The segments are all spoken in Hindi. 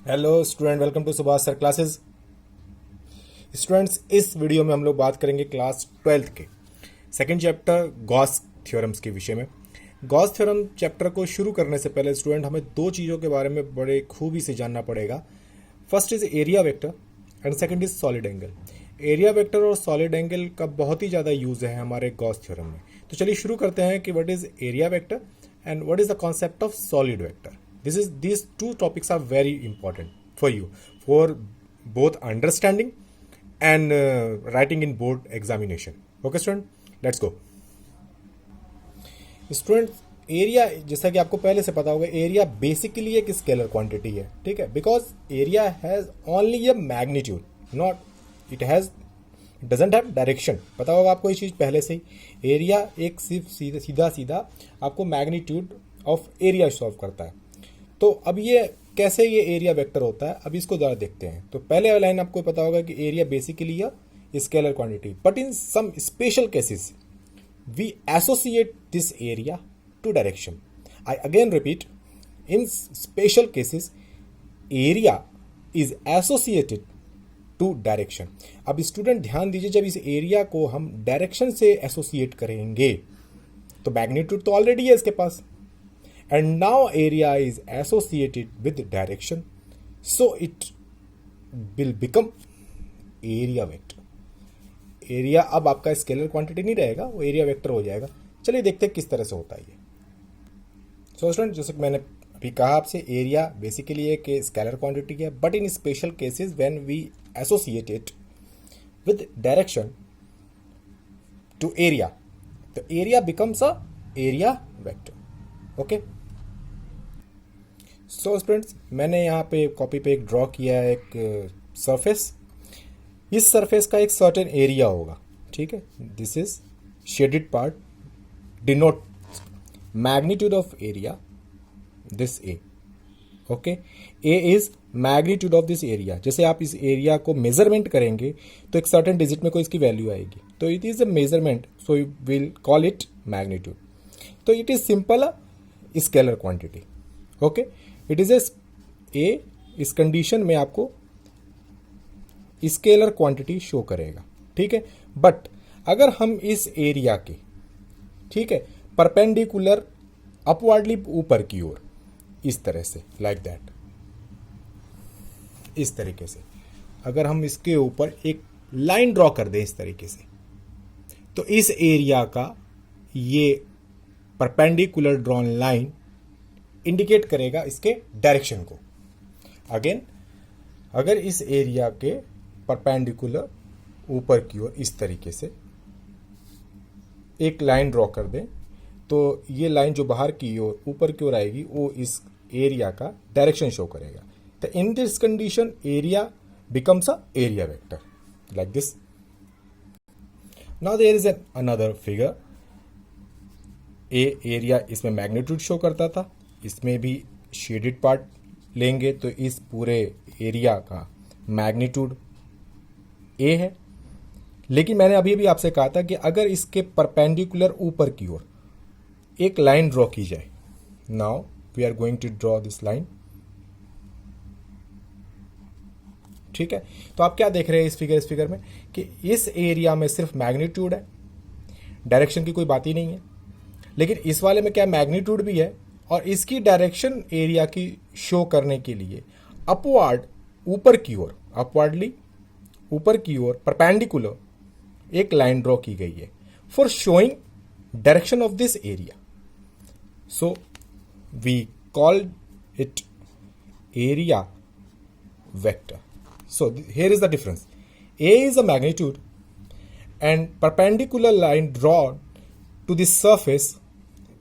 Hello student, welcome to Subhash sir classes. Students, इस वीडियो में हम लोग बात करेंगे क्लास 12th के सेकंड चैप्टर गॉस थ्योरम्स के विषय में। गॉस थ्योरम चैप्टर को शुरू करने से पहले स्टूडेंट हमें दो चीज़ों के बारे में बड़े खूबी से जानना पड़ेगा। First is area vector and second is solid angle. Area vector और सॉलिड एंगल का बहुत ही ज़्यादा यूज़ है हमारे गॉस थ्योरम में। तो चलिए शुरू करते हैं कि what is area vector and what is the concept of solid vector. These two topics are very important for you for both understanding and writing in board examination. Okay student, let's go. Student, area जैसा कि आपको पहले से पता होगा, एरिया बेसिकली एक स्केलर क्वांटिटी है, ठीक है। Because area has only a magnitude, not it has doesn't have direction. पता होगा आपको ये चीज़ पहले से ही। एरिया एक सिर्फ सीधा सीधा आपको मैग्नीट्यूड ऑफ एरिया सॉल्व करता है। तो अब ये कैसे ये एरिया वेक्टर होता है, अब इसको ज़रा देखते हैं। तो पहले लाइन आपको पता होगा कि area basically a scalar quantity, but in some special cases we associate this area to direction. I again repeat, in special cases area is associated to direction. अब स्टूडेंट ध्यान दीजिए, जब इस एरिया को हम डायरेक्शन से एसोसिएट करेंगे तो मैग्नीट्यूड तो ऑलरेडी है इसके पास, and now area is associated with direction, so it will become area vector. Area अब आपका स्केलर क्वांटिटी नहीं रहेगा, वो एरिया वेक्टर हो जाएगा। चलिए देखते हैं किस तरह से होता है ये। सो स्टूडेंट, जैसे मैंने अभी कहा आपसे, एरिया बेसिकली एक स्केलर क्वांटिटी है, but in special cases when we associate it with direction to area, तो area becomes a area vector. Okay, so students, मैंने यहाँ पे कॉपी पे एक ड्रॉ किया है एक सरफेस। इस सरफेस का एक सर्टेन एरिया होगा, ठीक है। This is shaded part denote magnitude of area, this A. Okay, A is magnitude of this area. जैसे आप इस एरिया को मेजरमेंट करेंगे तो एक सर्टेन डिजिट में कोई इसकी वैल्यू आएगी, तो it is a measurement, so you will call it magnitude. तो it is simple a scalar quantity. Okay, it is a इस कंडीशन में आपको स्केलर क्वांटिटी शो करेगा, ठीक है। बट अगर हम इस एरिया के, ठीक है, परपेंडिकुलर अपवर्डली ऊपर की ओर, इस तरह से, लाइक दैट, इस तरीके से अगर हम इसके ऊपर एक लाइन ड्रॉ कर दें इस तरीके से, तो इस एरिया का ये परपेंडिकुलर ड्रॉन लाइन इंडिकेट करेगा इसके डायरेक्शन को। अगेन, अगर इस एरिया के परपेंडिकुलर ऊपर की ओर इस तरीके से एक लाइन ड्रॉ कर दें, तो ये लाइन जो बाहर की ओर ऊपर की ओर आएगी वो इस एरिया का डायरेक्शन शो करेगा। तो in this condition area becomes a area vector like this. Now there is another figure. Area इसमें मैग्नीट्यूड शो करता था, इसमें भी शेडेड पार्ट लेंगे तो इस पूरे एरिया का मैग्नीट्यूड ए है। लेकिन मैंने अभी भी आपसे कहा था कि अगर इसके परपेंडिकुलर ऊपर की ओर एक लाइन ड्रॉ की जाए, now we are going to draw this line, ठीक है। तो आप क्या देख रहे हैं इस फिगर में कि इस एरिया में सिर्फ मैग्नीट्यूड है, डायरेक्शन की कोई बात ही नहीं है। लेकिन इस वाले में क्या मैग्नीट्यूड भी है, और इसकी डायरेक्शन एरिया की शो करने के लिए अपवर्ड ऊपर की ओर, अपवर्डली ऊपर की ओर परपेंडिकुलर एक लाइन ड्रॉ की गई है for showing direction of this area. So we call it area vector. So here is the difference. A is a magnitude and perpendicular line drawn to the surface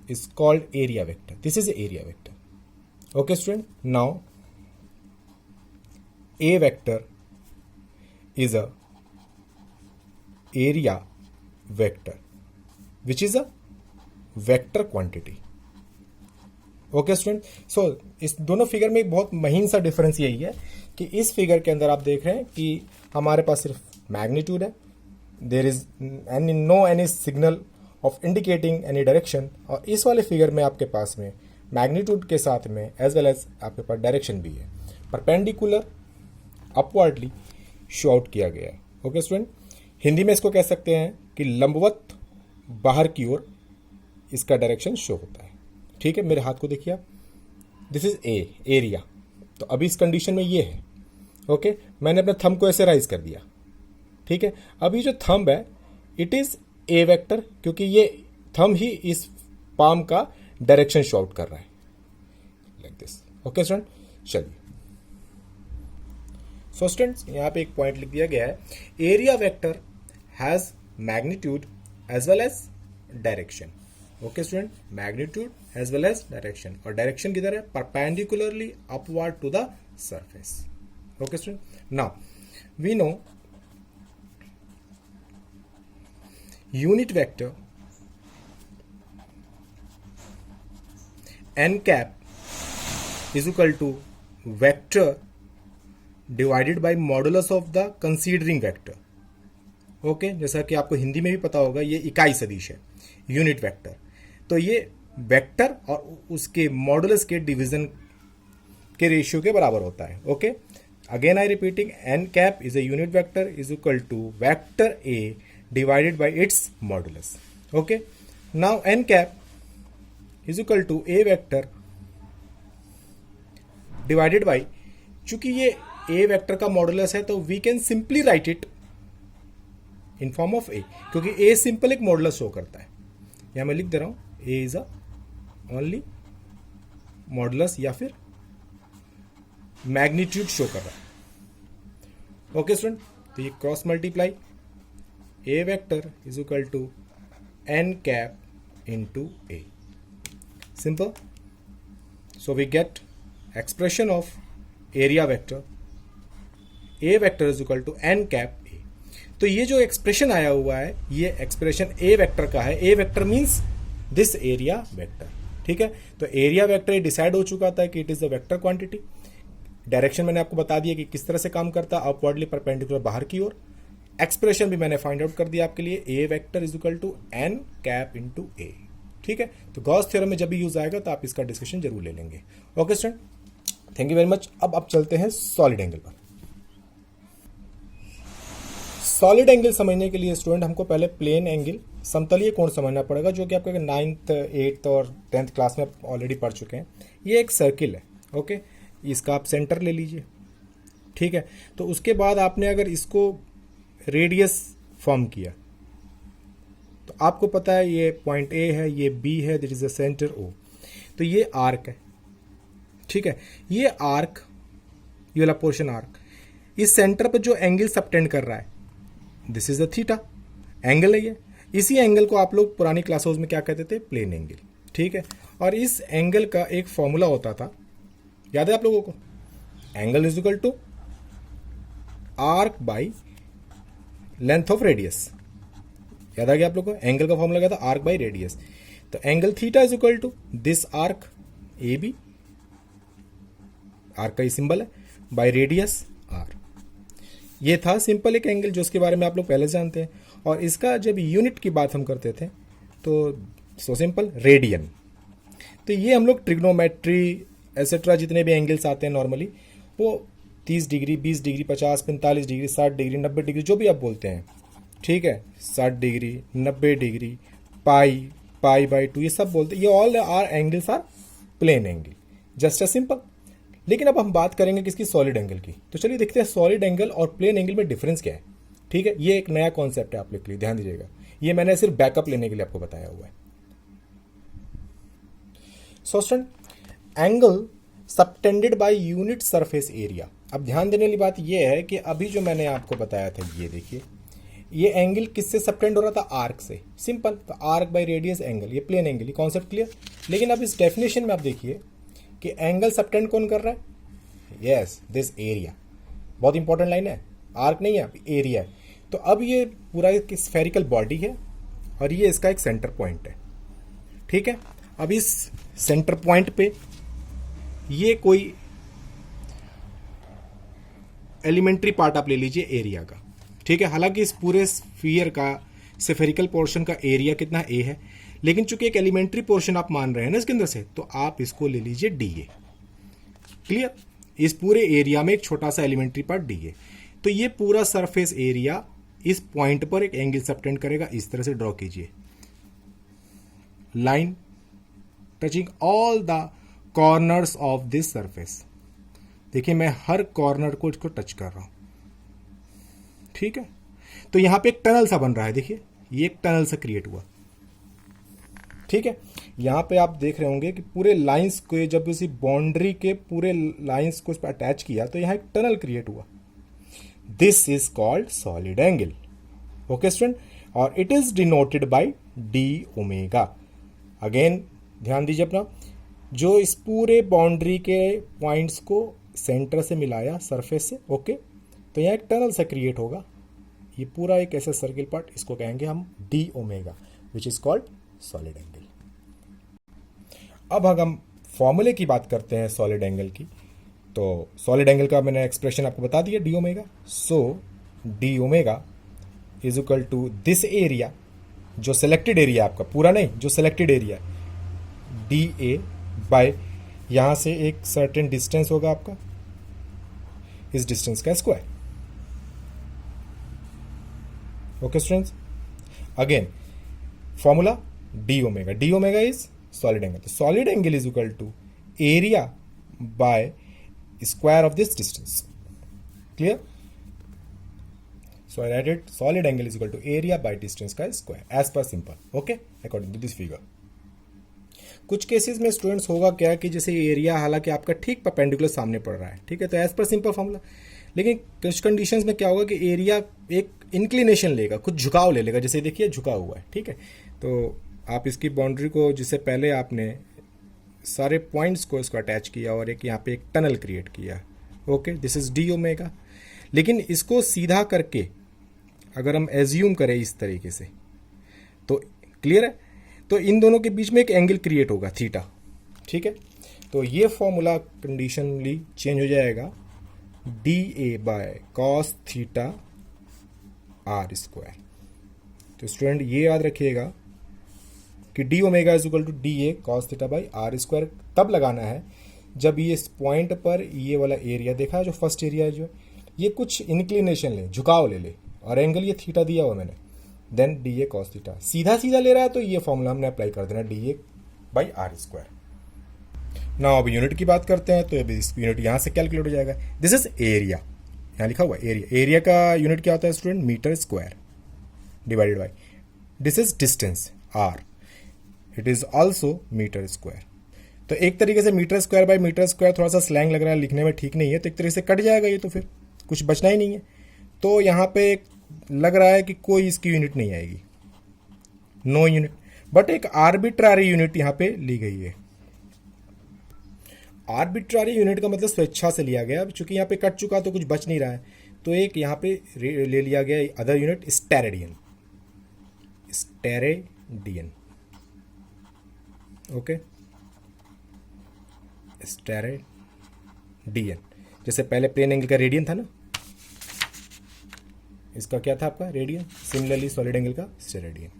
is called area vector. This is the area vector. Okay student, now A vector is a area vector which is a vector quantity. Okay student, so इस दोनों फिगर में एक बहुत महीन सा डिफरेंस यही है कि इस फिगर के अंदर आप देख रहे हैं कि हमारे पास सिर्फ मैग्नीट्यूड है, there is any signal of indicating any direction, और इस वाले फिगर में आपके पास में मैग्नीट्यूड के साथ में एज वेल एज आपके पास डायरेक्शन भी है। परपेंडिकुलर अपवर्डली शो आउट किया गया है। ओके स्टूडेंट, हिंदी में इसको कह सकते हैं कि लंबवत बाहर की ओर इसका डायरेक्शन शो होता है। ठीक है, मेरे हाथ को देखिए आप, दिस इज ए एरिया। तो अभी इस कंडीशन में ये है। ओके, मैंने अपने थंब को ऐसे राइज कर दिया। ठीक है, अभी जो थंब है इट इज ए वेक्टर, क्योंकि ये थंब ही इस पाम का डायरेक्शन शो आउट कर रहा है लाइक दिस। ओके स्टूडेंट, चलिए। सो स्टूडेंट्स, यहां पे एक पॉइंट लिख दिया गया है, area vector has magnitude as well as direction. Okay student, magnitude as well as direction, और डायरेक्शन किधर है? Perpendicularly upward to the surface. Okay student, now we know unit vector n cap is equal to vector divided by modulus of the considering vector। Okay, जैसा कि आपको हिंदी में भी पता होगा, ये इकाई सदिश है, यूनिट वेक्टर। तो ये वेक्टर और उसके मॉडुलस के डिवीजन के रेशियो के बराबर होता है। Okay, again I repeating, n cap is a unit vector is equal to vector a divided by its modulus। Okay, now n cap is equal to a vector divided by, चूंकि ये a वेक्टर का मॉडुलस है तो we can simply write it in form of a, क्योंकि a सिंपल एक मॉडुलस शो करता है। यहां मैं लिख दे रहा हूं, a is a only modulus या फिर मैग्नीट्यूड शो कर रहा है। ओके स्टूडेंट, तो ये cross multiply a vector is equal to n cap into a। Simple. So we get expression of area vector a vector is equal to n cap a। तो ये जो एक्सप्रेशन आया हुआ है, ये एक्सप्रेशन a वेक्टर का है। a vector means this area vector. ठीक है, तो एरिया वेक्टर डिसाइड हो चुका था कि it is the vector quantity. Direction मैंने आपको बता दिया कि किस तरह से काम करता है, अपवर्डली परपेंडिकुलर बाहर की ओर। एक्सप्रेशन भी मैंने फाइंड आउट कर दिया आपके लिए, a vector is equal to n cap into a। ठीक है, तो गॉस थ्योरम में जब भी यूज आएगा तो आप इसका डिस्कशन जरूर ले लेंगे। Okay student, thank you very much. अब चलते हैं सॉलिड एंगल पर। सॉलिड एंगल समझने के लिए स्टूडेंट हमको पहले प्लेन एंगल, समतलीय कोण समझना पड़ेगा, जो कि आपके 9th 8th और 10th क्लास में ऑलरेडी पढ़ चुके हैं। ये एक सर्किल है। ओके, इसका आप सेंटर ले लीजिए। ठीक है, तो उसके बाद आपने अगर इसको रेडियस फॉर्म किया तो आपको पता है ये पॉइंट ए है, ये बी है, that is the centre O. तो ये आर्क है। ठीक है, ये आर्क, ये वाला पोर्शन आर्क, इस सेंटर पर जो एंगल सबटेंड कर रहा है, this is the theta angle है ये। इसी एंगल को आप लोग पुरानी क्लासेस में क्या कहते थे? Plane angle. ठीक है, और इस एंगल का एक फॉर्मूला होता था, याद है आप लोगों को? Angle is equal to arc by length of radius. याद आ गया आप लोग को? एंगल का फॉर्मूला क्या था? Arc by radius. तो angle theta is equal to this arc A B, arc का ही सिंबल है, बाई रेडियस आर। ये था सिंपल एक एंगल जो उसके बारे में आप लोग पहले जानते हैं। और इसका जब यूनिट की बात हम करते थे तो सो सिंपल, रेडियन। तो ये हम लोग ट्रिग्नोमेट्री एसेट्रा जितने भी एंगल्स आते हैं नॉर्मली, वो 30 degree, 20 degree, 50, 45 degree, 60 degree, 90 degree, जो भी आप बोलते हैं। ठीक है, 60 degree, 90 degree, pi, pi by 2, ये सब बोलते हैं। ये all are angles are plane angle, just a simple. लेकिन अब हम बात करेंगे किसकी? सॉलिड एंगल की। तो चलिए देखते हैं सॉलिड एंगल और प्लेन एंगल में डिफरेंस क्या है। ठीक है, ये एक नया कॉन्सेप्ट है आप लोग के लिए, ध्यान दीजिएगा। ये मैंने सिर्फ बैकअप लेने के लिए आपको बताया हुआ है। So student, angle subtended by unit surface area. अब ध्यान देने वाली बात यह है कि अभी जो मैंने आपको बताया था, ये देखिए, ये एंगल किससे सबटेंड हो रहा था? आर्क से। सिंपल, तो आर्क बाय रेडियस एंगल, ये प्लेन एंगल, ये कॉन्सेप्ट क्लियर। लेकिन अब इस डेफिनेशन में आप देखिए कि एंगल सबटेंड कौन कर रहा है? Yes, this area. बहुत इंपॉर्टेंट लाइन है, आर्क नहीं है, एरिया है। तो अब ये पूरा एक स्फेरिकल बॉडी है और ये इसका एक सेंटर पॉइंट है। ठीक है, अब इस सेंटर पॉइंट पे ये कोई एलिमेंट्री पार्ट आप ले लीजिए एरिया का। ठीक है, हालांकि इस पूरे स्फीयर का स्फेरिकल पोर्शन का एरिया कितना? ए है, लेकिन चूंकि एक एलिमेंट्री पोर्शन आप मान रहे हैं ना इसके अंदर से, तो आप इसको ले लीजिए डी ए। क्लियर? इस पूरे एरिया में एक छोटा सा एलिमेंट्री पार्ट डी है। तो ये पूरा सरफेस एरिया इस पॉइंट पर एक एंगल सबटेंड करेगा। इस तरह से ड्रॉ कीजिए, line touching all the corners of this surface. देखिए मैं हर कॉर्नर को इसको टच कर रहा हूं, ठीक है। तो यहां पे एक टनल सा बन रहा है, देखिए ये एक टनल सा क्रिएट हुआ, ठीक है। यहां पे आप देख रहे होंगे कि पूरे लाइंस को जब इसी बाउंड्री के पूरे लाइंस को इस पर अटैच किया तो यहां एक टनल क्रिएट हुआ। This is called solid angle, okay student, और it is denoted by D omega. Again ध्यान दीजिए अपना, जो इस पूरे बाउंड्री के पॉइंट्स को सेंटर से मिलाया सरफेस से, ओके, तो यहाँ एक टनल सा क्रिएट होगा। ये पूरा एक ऐसा सर्किल पार्ट, इसको कहेंगे हम D omega, which is called solid angle. अब अगर हम फॉर्मूले की बात करते हैं सॉलिड एंगल की, तो सॉलिड एंगल का मैंने एक्सप्रेशन आपको बता दिया, D omega. So D omega is equal to this area, जो सिलेक्टेड एरिया आपका, पूरा नहीं, जो selected area, D A by यहां से एक सर्टेन डिस्टेंस होगा आपका, इस डिस्टेंस का square. Okay students, again formula D omega, D omega is solid angle. तो solid angle is equal to area by square of this distance. Clear? So I write it solid angle is equal to area by distance का square as per simple, okay, according to this figure। कुछ केसेस में स्टूडेंट्स होगा क्या कि जैसे एरिया हालांकि आपका ठीक परपेंडिकुलर सामने पड़ रहा है, ठीक है, तो एज पर सिंपल फॉर्मूला, लेकिन कुछ कंडीशंस में क्या होगा कि एरिया एक इंक्लिनेशन लेगा, कुछ झुकाव ले लेगा, जैसे देखिए झुका हुआ है, ठीक है। तो आप इसकी बाउंड्री को, जिससे पहले आपने सारे पॉइंट्स को इसको अटैच किया और एक यहाँ पे एक टनल क्रिएट किया, okay, this is D omega. लेकिन इसको सीधा करके अगर हम एज्यूम करें इस तरीके से, तो क्लियर है, तो इन दोनों के बीच में एक एंगल क्रिएट होगा थीटा, ठीक है। तो ये फॉर्मूला कंडीशनली चेंज हो जाएगा, D A by cos theta R square. तो स्टूडेंट ये याद रखिएगा कि D omega is equal to D A cos theta by R square तब लगाना है जब ये इस पॉइंट पर ये वाला एरिया देखा है, जो फर्स्ट एरिया है, जो ये कुछ इंक्लिनेशन ले, झुकाव ले ले, और एंगल ये थीटा दिया हुआ मैंने, then D A cos theta. सीधा सीधा ले रहा है तो ये फॉर्मूला हमने अप्लाई कर देना, D A by R square. Now अब यूनिट की बात करते हैं, तो यूनिट यहाँ से कैलकुलेट हो जाएगा। दिस इज एरिया, यहाँ लिखा हुआ एरिया। एरिया का यूनिट क्या होता है student? Metre square divided by, this is distance R, it is also metre square. तो एक तरीके से metre square by metre square थोड़ा सा स्लैंग लग रहा है, लिखने में ठीक नहीं है, तो एक तरीके से कट जाएगा ये, तो फिर कुछ बचना ही नहीं है। तो यहाँ पे लग रहा है कि कोई इसकी यूनिट नहीं आएगी, नो यूनिट, बट एक आर्बिट्रारी यूनिट यहाँ पे ली गई है। आर्बिट्रारी यूनिट का मतलब स्वेच्छा से लिया गया, चूंकि यहाँ पे कट चुका तो कुछ बच नहीं रहा है, तो एक यहाँ पे ले लिया गया other unit, steradian, steradian, okay, steradian. जैसे पहले प्लेन एंगल का रेडियन था ना, इसका क्या था आपका? रेडियन। सिमिलरली सॉलिड एंगल का स्टेरेडियन।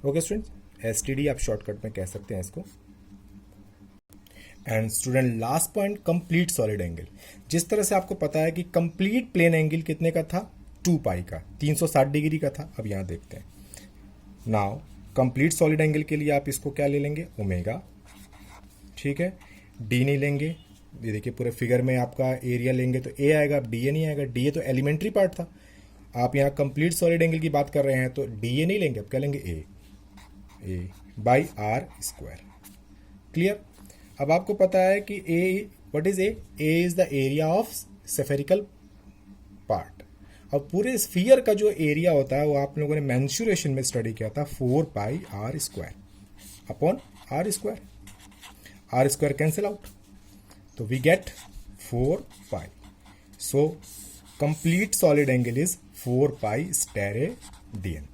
ओके स्टूडेंट्स, एसटीडी आप शॉर्टकट में कह सकते हैं इसको। And student last point, complete solid angle. जिस तरह से आपको पता है कि कंप्लीट प्लेन एंगल कितने का था? 2 पाई का, 360 डिग्री का था। अब यहाँ देखते हैं। नाउ कंप्लीट सॉलिड एंगल के लिए आप इसको क्या ले लेंगे? ओमेगा, ठीक है, डी नहीं लेंगे। ये देखिए पूरे फिगर में आपका एरिया लेंगे तो ए आएगा, डी ए नहीं आएगा। डी ए तो एलिमेंट्री पार्ट था, आप यहाँ कंप्लीट सॉलिड एंगल की बात कर रहे हैं तो डी ए नहीं लेंगे, अब क्या लेंगे? A by R square. Clear? अब आपको पता है कि A, what is A? A is the area of spherical part. अब पूरे स्फीयर का जो एरिया होता है वो आप लोगों ने मेंसुरेशन में स्टडी किया था, 4 pi R square upon R square. R square cancel out, तो we get 4 pi. So complete solid angle is 4 pi steradian.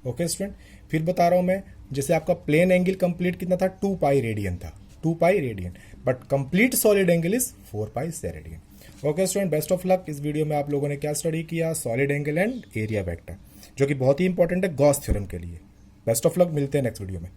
Okay student, फिर बता रहा हूं मैं, जैसे आपका प्लेन एंगल कंप्लीट कितना था? 2 पाई रेडियन था, 2 pi radian, but complete solid angle is 4 pi steradian. Okay student, best of luck. इस वीडियो में आप लोगों ने क्या स्टडी किया? Solid angle and area vector, जो कि बहुत ही इंपॉर्टेंट है गॉस थ्योरम के लिए। बेस्ट ऑफ लक, मिलते हैं नेक्स्ट वीडियो में।